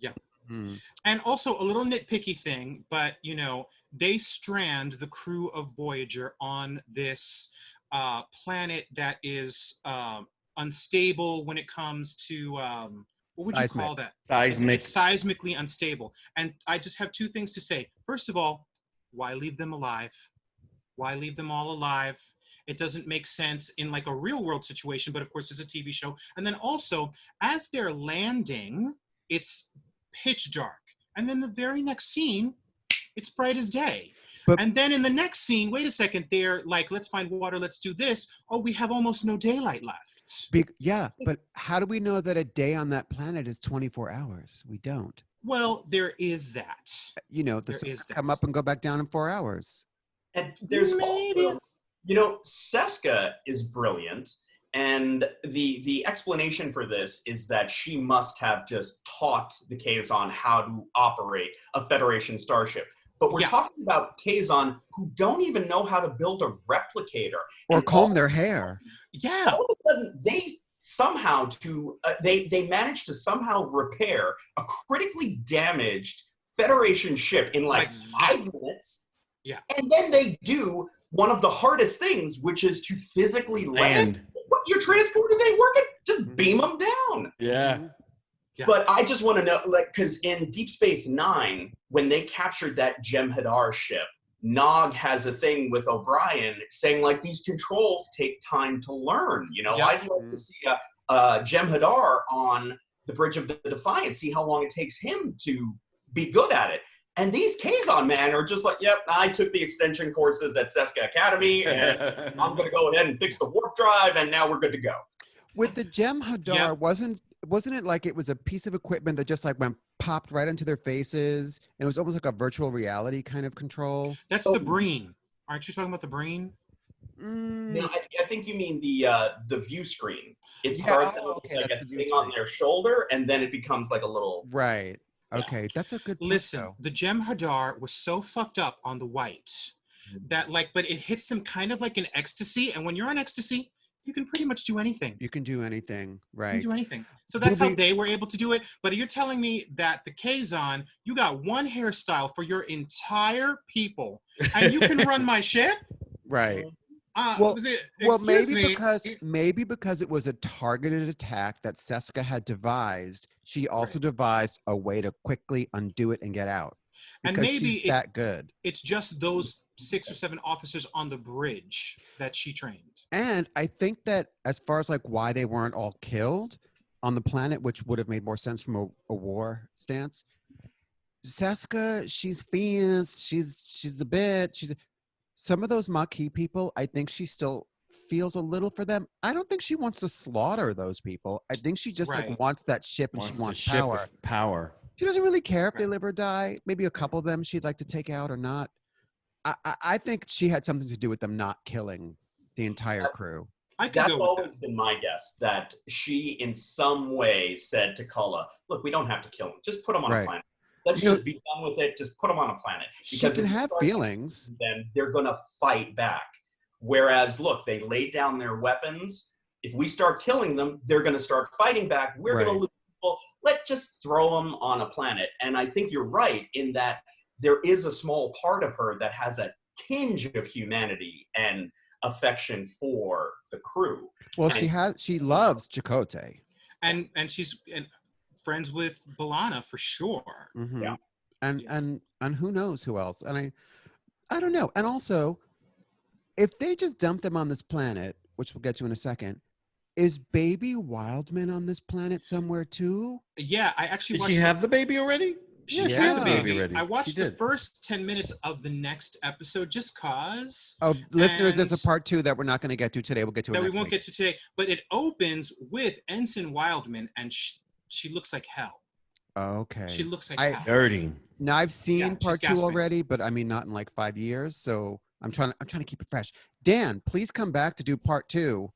Yeah. Hmm. And also a little nitpicky thing, but they strand the crew of Voyager on this planet that is unstable when it comes to what would you Seismic. call that? Seismic. It's seismically unstable. And I just have two things to say. First of all, why leave them alive? Why leave them all alive? It doesn't make sense in like a real world situation, but of course it's a TV show. And then also, as they're landing, it's pitch dark. And then the very next scene, it's bright as day. But- and then in the next scene, wait a second, they're like, let's find water, let's do this. Oh, we have almost no daylight left. Yeah, but how do we know that a day on that planet is 24 hours? We don't. Well, there is that. The There sun is will come that. up and go back down in 4 hours. And there's Maybe. also, Seska is brilliant, and the explanation for this is that she must have just taught the Kazon how to operate a Federation starship. But we're Yeah. talking about Kazon who don't even know how to build a replicator. Or And comb their hair. Yeah. all of a sudden they somehow they managed to somehow repair a critically damaged Federation ship in like 5 minutes. Yeah. And then they do one of the hardest things, which is to physically land. What, your transporters ain't working? Just beam them down. Yeah. Yeah. But I just want to know, because in Deep Space Nine, when they captured that Jem'Hadar ship, Nog has a thing with O'Brien saying, like, these controls take time to learn. Yeah. I'd like to see a Jem'Hadar on the bridge of the Defiant, see how long it takes him to be good at it. And these Kazon men are just like, yep, I took the extension courses at Seska Academy, and I'm going to go ahead and fix the warp drive, and now we're good to go. With the Jem'Hadar, Yeah. wasn't it like it was a piece of equipment that just like popped right into their faces, and it was almost like a virtual reality kind of control? That's the Breen. Aren't you talking about the Breen? No, I think you mean the view screen. It Yeah, starts oh, okay, like that's a the view thing on screen. their shoulder, and then it becomes like a little. Right. Yeah. Okay, that's a good point, Listen, though. the Jem'Hadar was so fucked up on the white that but it hits them kind of like an ecstasy, and when you're on ecstasy, you can pretty much do anything. You can do anything, You right? can do anything. So that's how Booby- they were able to do it. But you're telling me that the Kazon, you got one hairstyle for your entire people, and you can run my ship? Right. Well, Excuse maybe me. because it was a targeted attack that Seska had devised. She also devised a way to quickly undo it and get out. And Because maybe she's that good. It's just those 6 or 7 officers on the bridge that she trained. And I think that as far as like why they weren't all killed on the planet, which would have made more sense from a war stance. Seska, she's fierce. She's a bit. Some of those Maquis people, I think she still feels a little for them. I don't think she wants to slaughter those people. I think she just like wants that ship and she wants power. Power. She doesn't really care if they live or die. Maybe a couple of them she'd like to take out or not. I think she had something to do with them not killing the entire crew. That's always been my guess, that she in some way said to Cullen, look, we don't have to kill them. Just put them on a planet. Let's just be done with it. Just put them on a planet. Because she can have feelings. Then they're going to fight back. Whereas, look, they laid down their weapons. If we start killing them, they're going to start fighting back. We're going to lose people. Let's just throw them on a planet. And I think you're right in that there is a small part of her that has a tinge of humanity and affection for the crew. Well, she loves Chakotay. And she's friends with B'Elanna for sure. Mm-hmm. Yeah. And who knows who else. And I don't know. And also, if they just dump them on this planet, which we'll get to in a second, is baby Wildman on this planet somewhere too? Yeah, I actually Did she have the baby already? She had the baby already. I watched the first 10 minutes of the next episode just cause. Oh, listeners, there's a part 2 that we're not going to get to today. We'll get to it that next we won't week. get to today. But it opens with Ensign Wildman, and she looks like hell. Okay. She looks like hell. Dirty. Now I've seen part 2 gasping. already, but I mean not in like 5 years. So I'm trying to keep it fresh. Dan, please come back to do part 2.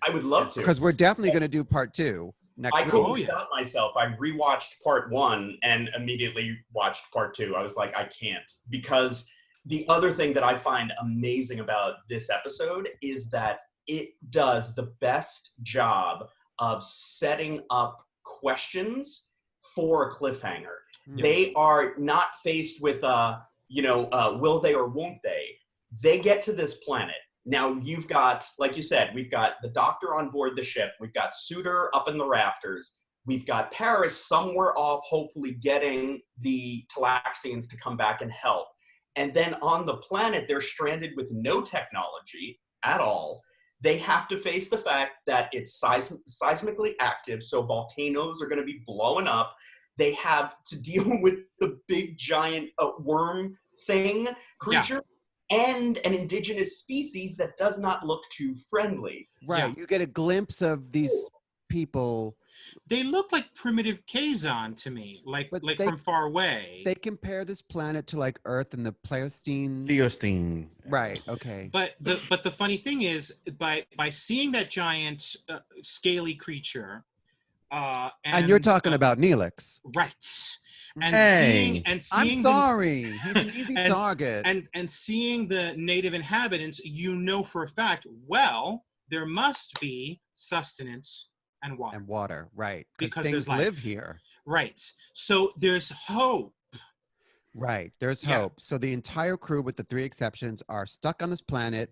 I would love to. Because we're definitely going to do part 2 next week. I couldn't stop myself. I rewatched part 1 and immediately watched part 2. I was like, I can't. Because the other thing that I find amazing about this episode is that it does the best job of setting up questions for a cliffhanger. Mm. They are not faced with will they or won't they? They get to this planet. Now you've got, like you said, we've got the doctor on board the ship. We've got Suitor up in the rafters. We've got Paris somewhere off, hopefully getting the Talaxians to come back and help. And then on the planet, they're stranded with no technology at all. They have to face the fact that it's seismically active, so volcanoes are going to be blowing up. They have to deal with the big giant worm creature. Yeah. And an indigenous species that does not look too friendly. Right. Yeah. You get a glimpse of these people. They look like primitive Kazon to me, like from far away. They compare this planet to like Earth and the Pleistocene. Right. Okay. But the funny thing is, by seeing that giant scaly creature, and you're talking about Neelix, right? And seeing I'm sorry, he's an easy target. And seeing the native inhabitants, you know for a fact, well, there must be sustenance and water. And water, right? Because things live here. Right. So there's hope. Right. There's hope. So the entire crew, with the 3 exceptions, are stuck on this planet.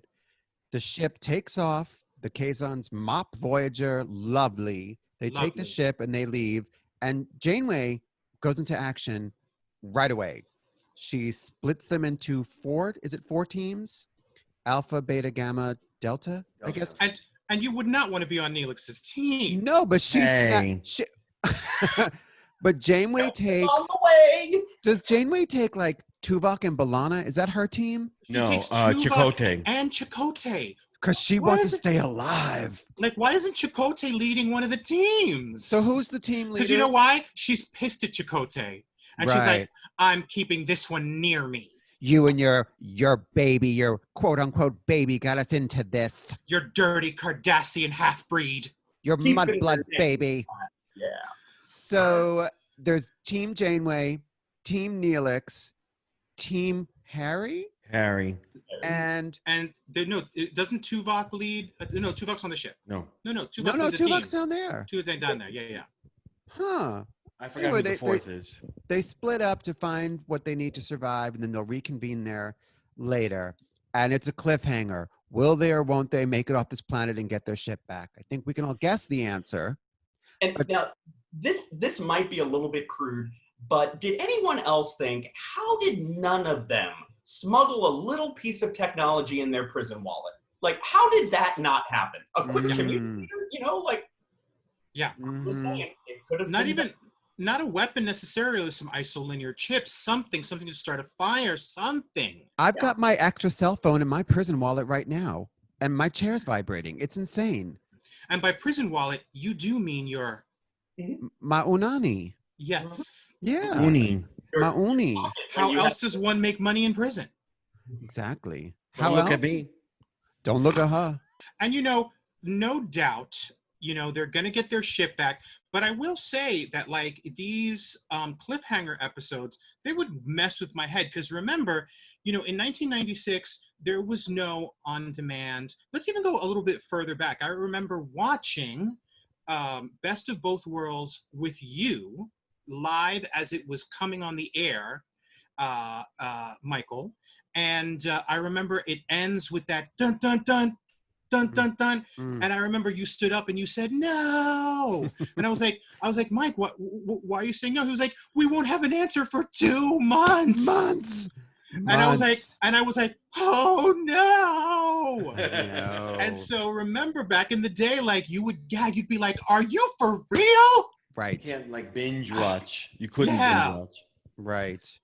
The ship takes off. The Kazons mop Voyager. Lovely. They take the ship and they leave. And Janeway goes into action right away. She splits them into 4 teams? Alpha, Beta, Gamma, Delta, I guess. And you would not want to be on Neelix's team. No, but but Janeway takes... On the way! Does Janeway take like Tuvok and B'Elanna? Is that her team? No, Chakotay. And Chakotay. Because she wants to stay alive. Like, why isn't Chakotay leading one of the teams? So who's the team leader? Because you know why? She's pissed at Chakotay. And she's like, I'm keeping this one near me. You and your baby, your quote unquote baby got us into this. Your dirty Cardassian half-breed. Your Keep it in mudblood your name. baby. Yeah. So there's Team Janeway, Team Neelix, Team Harry, and Doesn't Tuvok lead? No, Tuvok's on the ship. No. No, Tuvok leads the team. Tuvok's down there. Tuvok's down there. Yeah. Huh. I forgot Anyway, who the fourth is. They split up to find what they need to survive, and then they'll reconvene there later. And it's a cliffhanger. Will they or won't they make it off this planet and get their ship back? I think we can all guess the answer. And now, this might be a little bit crude, but did anyone else think, how did none of them smuggle a little piece of technology in their prison wallet? Like, how did that not happen? A quick communicator, Yeah. I'm just saying, it could have not a weapon necessarily, some isolinear chips, something to start a fire, something. I've got my extra cell phone in my prison wallet right now, and my chair's vibrating. It's insane. And by prison wallet, you do mean your... My unani. Yes. Yeah. Uni. My uni. How else does one make money in prison? Exactly. Don't look at me. Don't look at her. And no doubt, they're going to get their ship back. But I will say that, like, these cliffhanger episodes, they would mess with my head. Because remember, in 1996, there was no on-demand. Let's even go a little bit further back. I remember watching Best of Both Worlds with you live as it was coming on the air, Michael. And I remember it ends with that dun, dun, dun, dun, dun, dun. And I remember you stood up and you said, no. And I was like, Mike, why are you saying no? He was like, we won't have an answer for 2 months. And I was like, oh no. And so remember back in the day, like you'd be like, are you for real? Right. You can't like binge watch. You couldn't binge watch. Right.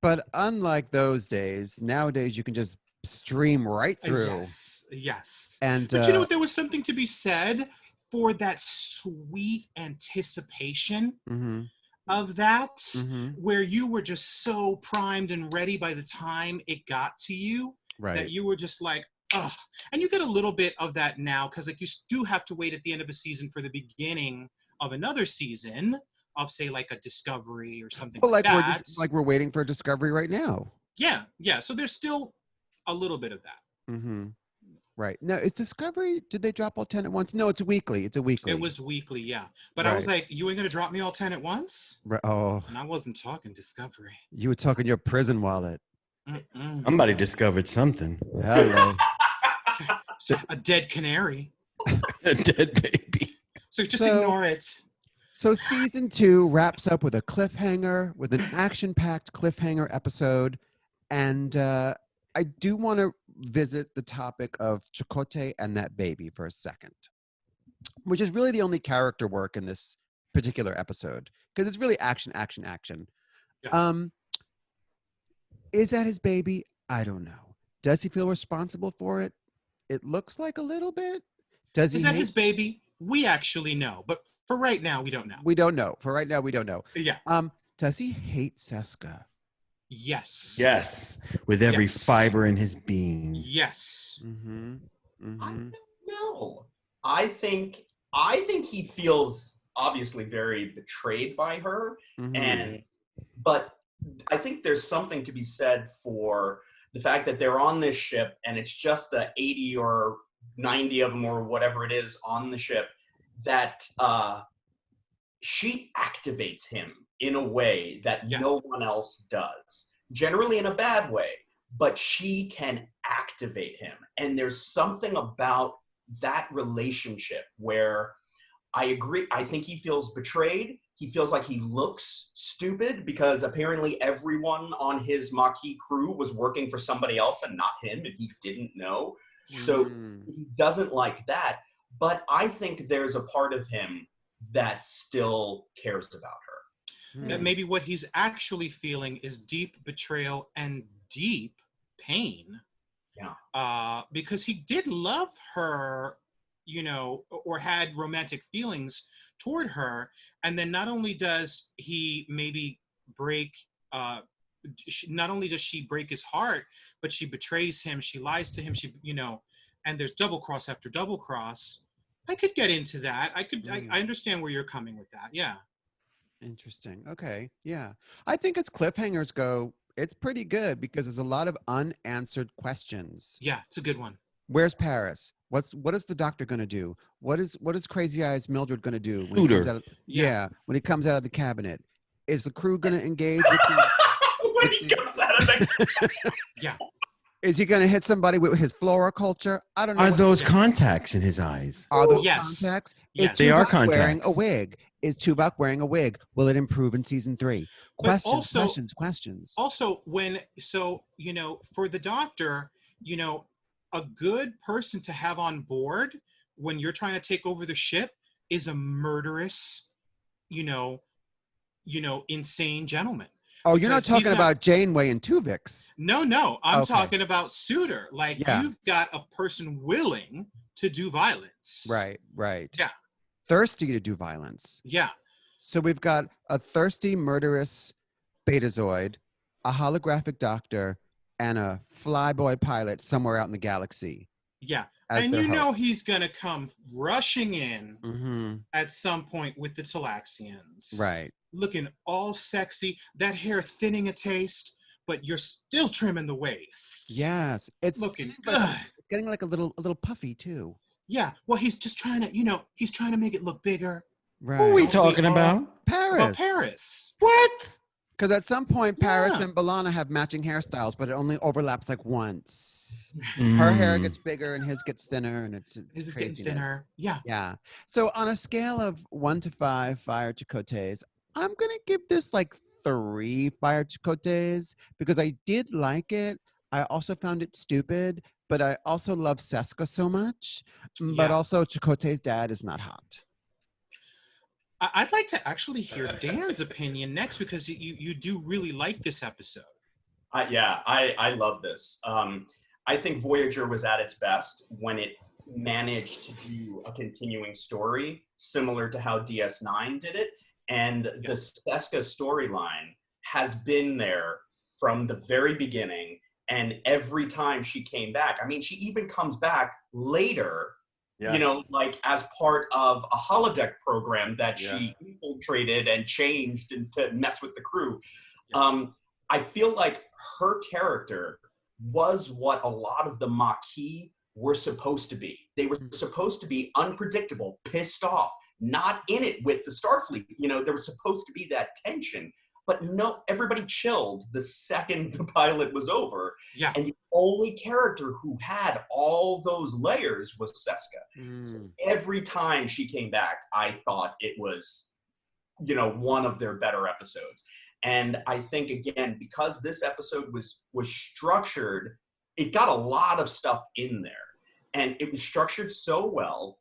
But unlike those days, nowadays you can just stream right through. Yes. And but you know what? There was something to be said for that sweet anticipation of that, where you were just so primed and ready by the time it got to you, that you were just like, ugh. And you get a little bit of that now, because like you do have to wait at the end of a season for the beginning of another season of, say, like a Discovery or something like that. We're waiting for a Discovery right now. Yeah. So there's still a little bit of that. Right. Now, is Discovery, did they drop all 10 at once? No, it's weekly. It was weekly, yeah. But I was like, you ain't going to drop me all 10 at once? Right. Oh. And I wasn't talking Discovery. You were talking your prison wallet. Somebody discovered something. Hello. A dead canary. A dead baby. So just ignore it. So season 2 wraps up with a cliffhanger, with an action-packed cliffhanger episode. And I do want to visit the topic of Chakotay and that baby for a second, which is really the only character work in this particular episode, because it's really action. Yeah. Is that his baby? I don't know. Does he feel responsible for it? It looks like a little bit. Is that his baby? We actually know, but for right now, we don't know. For right now, we don't know. Yeah. Does he hate Seska? Yes. With every fiber in his being. Yes. I don't know. I think he feels obviously very betrayed by her, but I think there's something to be said for the fact that they're on this ship and it's just the 80 or 90 of them or whatever it is on the ship, that she activates him in a way that no one else does. Generally in a bad way, but she can activate him. And there's something about that relationship where I agree. I think he feels betrayed. He feels like he looks stupid because apparently everyone on his Maquis crew was working for somebody else and not him, and he didn't know. So he doesn't like that. But I think there's a part of him that still cares about her. That maybe what he's actually feeling is deep betrayal and deep pain. Yeah. Because he did love her, or had romantic feelings toward her. And then not only does he maybe break not only does she break his heart, but she betrays him, she lies to him, and there's double cross after double cross. I could get into that. I understand where you're coming with that. Yeah. Interesting. Okay. Yeah. I think as cliffhangers go, it's pretty good because there's a lot of unanswered questions. Yeah, it's a good one. Where's Paris? What is the doctor going to do? What is Crazy Eyes Mildred going to do when he comes out of, when he comes out of the cabinet? Is the crew going to engage with when he comes out of the yeah. Is he going to hit somebody with his floriculture? I don't know. Are those contacts in his eyes? Are those contacts? Yes. Is They are Tuvok wearing contacts. a wig? Is Tuvok wearing a wig? Will it improve in season 3? Questions. Also, for the doctor, a good person to have on board when you're trying to take over the ship is a murderous, insane gentleman. Oh, you're not talking about Janeway and Tuvix. No. I'm talking about Suitor. Yeah. You've got a person willing to do violence. Right. Yeah. Thirsty to do violence. Yeah. So we've got a thirsty, murderous Betazoid, a holographic doctor, and a flyboy pilot somewhere out in the galaxy. Yeah. And he's going to come rushing in at some point with the Talaxians. Right. Looking all sexy, that hair thinning a taste, but you're still trimming the waist. Yes. It's looking good. It's getting like a little puffy too. Yeah. Well, he's just trying to, he's trying to make it look bigger. Right. Who are we talking about? Paris. About Paris. What? Because at some point, Paris and B'Elanna have matching hairstyles, but it only overlaps like once. Her hair gets bigger and his gets thinner, and it's his is craziness. getting thinner. Yeah. Yeah. So on a scale of 1 to 5 fire Chakotays, I'm gonna give this like 3 fire Chakotays because I did like it. I also found it stupid, but I also love Seska so much. But also Chakotay's dad is not hot. I'd like to actually hear Dan's opinion next because you do really like this episode. I love this. I think Voyager was at its best when it managed to do a continuing story similar to how DS9 did it. And the Seska storyline has been there from the very beginning. And every time she came back, I mean, she even comes back later, like as part of a holodeck program that she infiltrated and changed and to mess with the crew. I feel like her character was what a lot of the Maquis were supposed to be. They were supposed to be unpredictable, pissed off, not in it with the Starfleet. There was supposed to be that tension. But no, everybody chilled the second the pilot was over. Yeah. And the only character who had all those layers was Seska. So every time she came back, I thought it was, one of their better episodes. And I think, again, because this episode was structured, it got a lot of stuff in there. And it was structured so well,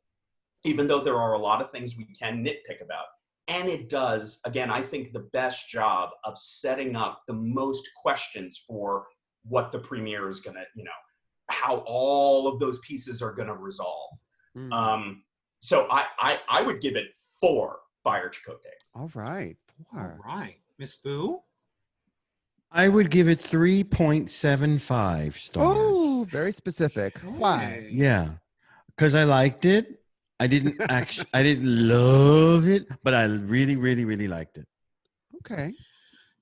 even though there are a lot of things we can nitpick about. And it does, again, I think the best job of setting up the most questions for what the premiere is going to, how all of those pieces are going to resolve. So I would give it 4 fire Chakotays. All right. 4. All right. Miss Boo? I would give it 3.75 stars. Oh, very specific. Why? Yeah, because I liked it. I didn't love it, but I really, really, really liked it. Okay.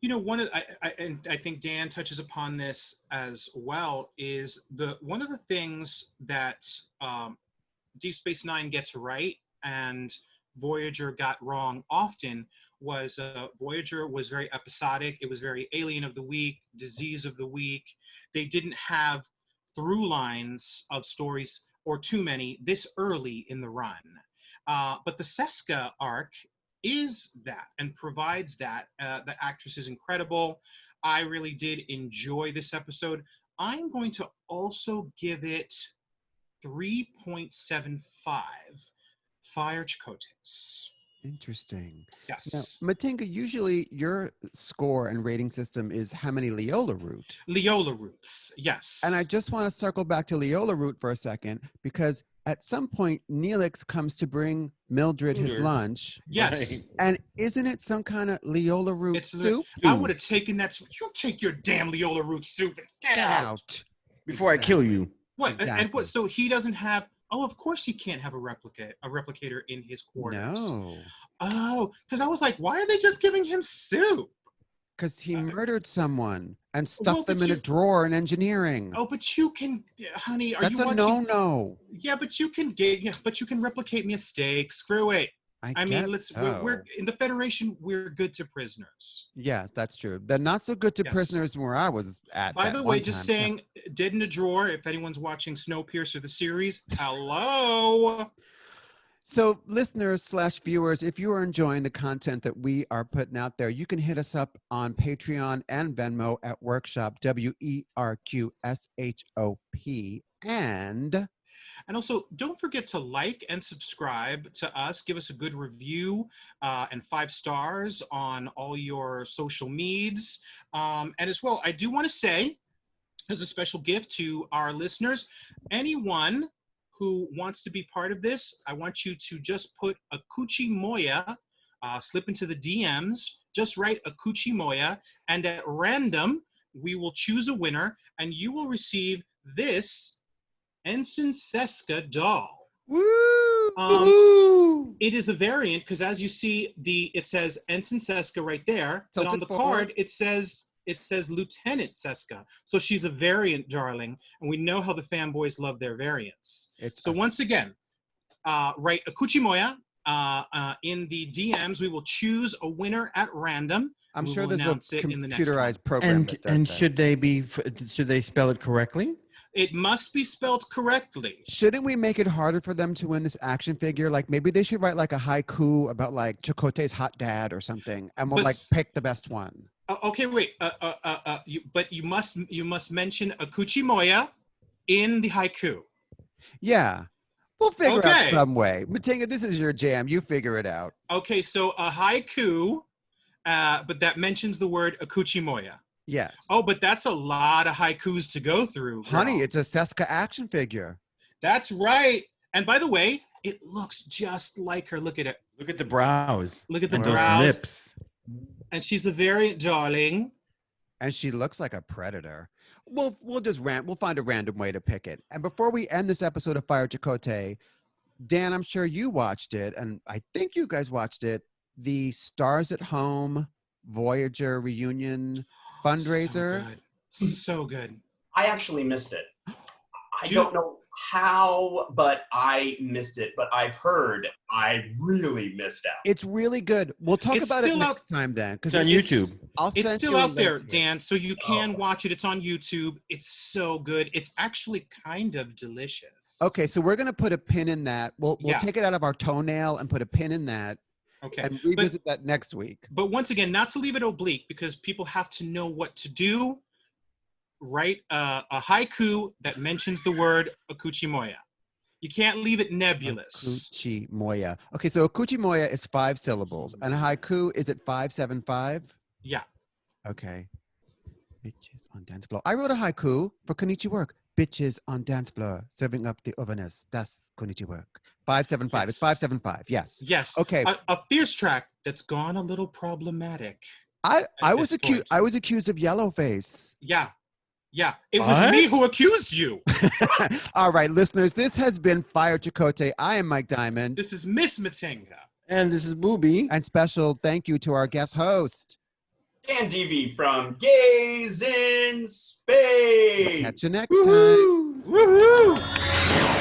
I think Dan touches upon this as well, is one of the things that Deep Space Nine gets right and Voyager got wrong often was Voyager was very episodic. It was very Alien of the Week, Disease of the Week. They didn't have through lines of stories or too many this early in the run. But the Seska arc is that and provides that. The actress is incredible. I really did enjoy this episode. I'm going to also give it 3.75 fire Chakotays. Interesting. Yes. Now, Matinga, usually your score and rating system is how many Leola root? Leola roots, yes. And I just want to circle back to Leola root for a second because at some point, Neelix comes to bring Mildred his Mildred. lunch. Yes. And isn't it some kind of Leola root It's soup? I would have taken that. You take your damn Leola root soup and get out. Before I kill you. What? And Exactly. what? So he doesn't have. Oh, of course he can't have a replicator in his quarters. No. Oh, because I was like, why are they just giving him soup? Because he murdered someone and stuffed them but in a drawer in engineering. Oh, but you can, honey. Are That's you a watching? no-no. Yeah, but you can but you can replicate me a steak. Screw it. I mean, guess we're in the Federation. We're good to prisoners. Yes, that's true. They're not so good to Yes. prisoners where I was at. By that the way, one just time. saying, dead in a drawer. If anyone's watching Snowpiercer the series, hello. So, listeners/viewers, if you are enjoying the content that we are putting out there, you can hit us up on Patreon and Venmo at Workshop, WERQSHOP. And also, don't forget to like and subscribe to us. Give us a good review and 5 stars on all your social medias. And as well, I do want to say, as a special gift to our listeners, anyone who wants to be part of this, I want you to just put a Kuchi Moya, slip into the DMs, just write a Kuchi Moya, and at random, we will choose a winner, and you will receive this Ensign Seska doll. Woo! It is a variant because, as you see, it says Ensign Seska right there, but on the card it says Lieutenant Seska. So she's a variant, darling, and we know how the fanboys love their variants. Once again, write a Kuchimoya in the DMs. We will choose a winner at random. I'm We sure will there's a announce it in the next one. computerized program that does And that. should they spell it correctly? It must be spelled correctly. Shouldn't we make it harder for them to win this action figure? Like maybe they should write like a haiku about like Chakotay's hot dad or something, and we'll like pick the best one. Okay, wait. But you must mention a Kuchimoya in the haiku. Yeah, we'll figure out some way. Matinga, this is your jam. You figure it out. Okay, so a haiku, but that mentions the word Akuchimoya. Yes. Oh, but that's a lot of haikus to go through. Girl. Honey, it's a Seska action figure. That's right. And by the way, it looks just like her. Look at it. Look at the brows. Look at the and brows. those lips. And she's a variant, darling. And she looks like a predator. We'll find a random way to pick it. And before we end this episode of Fire Chakotay, Dan, I'm sure you watched it, and I think you guys watched it, the Stars at Home Voyager reunion fundraiser. So good. I actually missed it. I don't know how, but I missed it. But I've heard I really missed out. It's really good. We'll talk about it next time then. It's on YouTube. It's still out there, Dan, so you can watch it. It's on YouTube. It's so good. It's actually kind of delicious. Okay, so we're going to put a pin in that. We'll take it out of our toenail and put a pin in that. Okay. And revisit that next week. But once again, not to leave it oblique, because people have to know what to do. Write a haiku that mentions the word Akuchimoya. You can't leave it nebulous. Akuchimoya. Okay, so Akuchimoya is 5 syllables. And a haiku, is it 575? Yeah. Okay. Bitches on dance floor. I wrote a haiku for Konichi Work. Bitches on dance floor, serving up the overness. That's Konichi Work. 575. Yes. It's 575. Yes. Yes. Okay. A fierce track that's gone a little problematic. I was accused of yellow face. Yeah. Yeah. It was me who accused you. All right, listeners, this has been Fire Chakotay. I am Mike Diamond. This is Miss Matinga. And this is Booby. And special thank you to our guest host, Dan Deevy from Gaaays in Space. We'll catch you next time. Woohoo!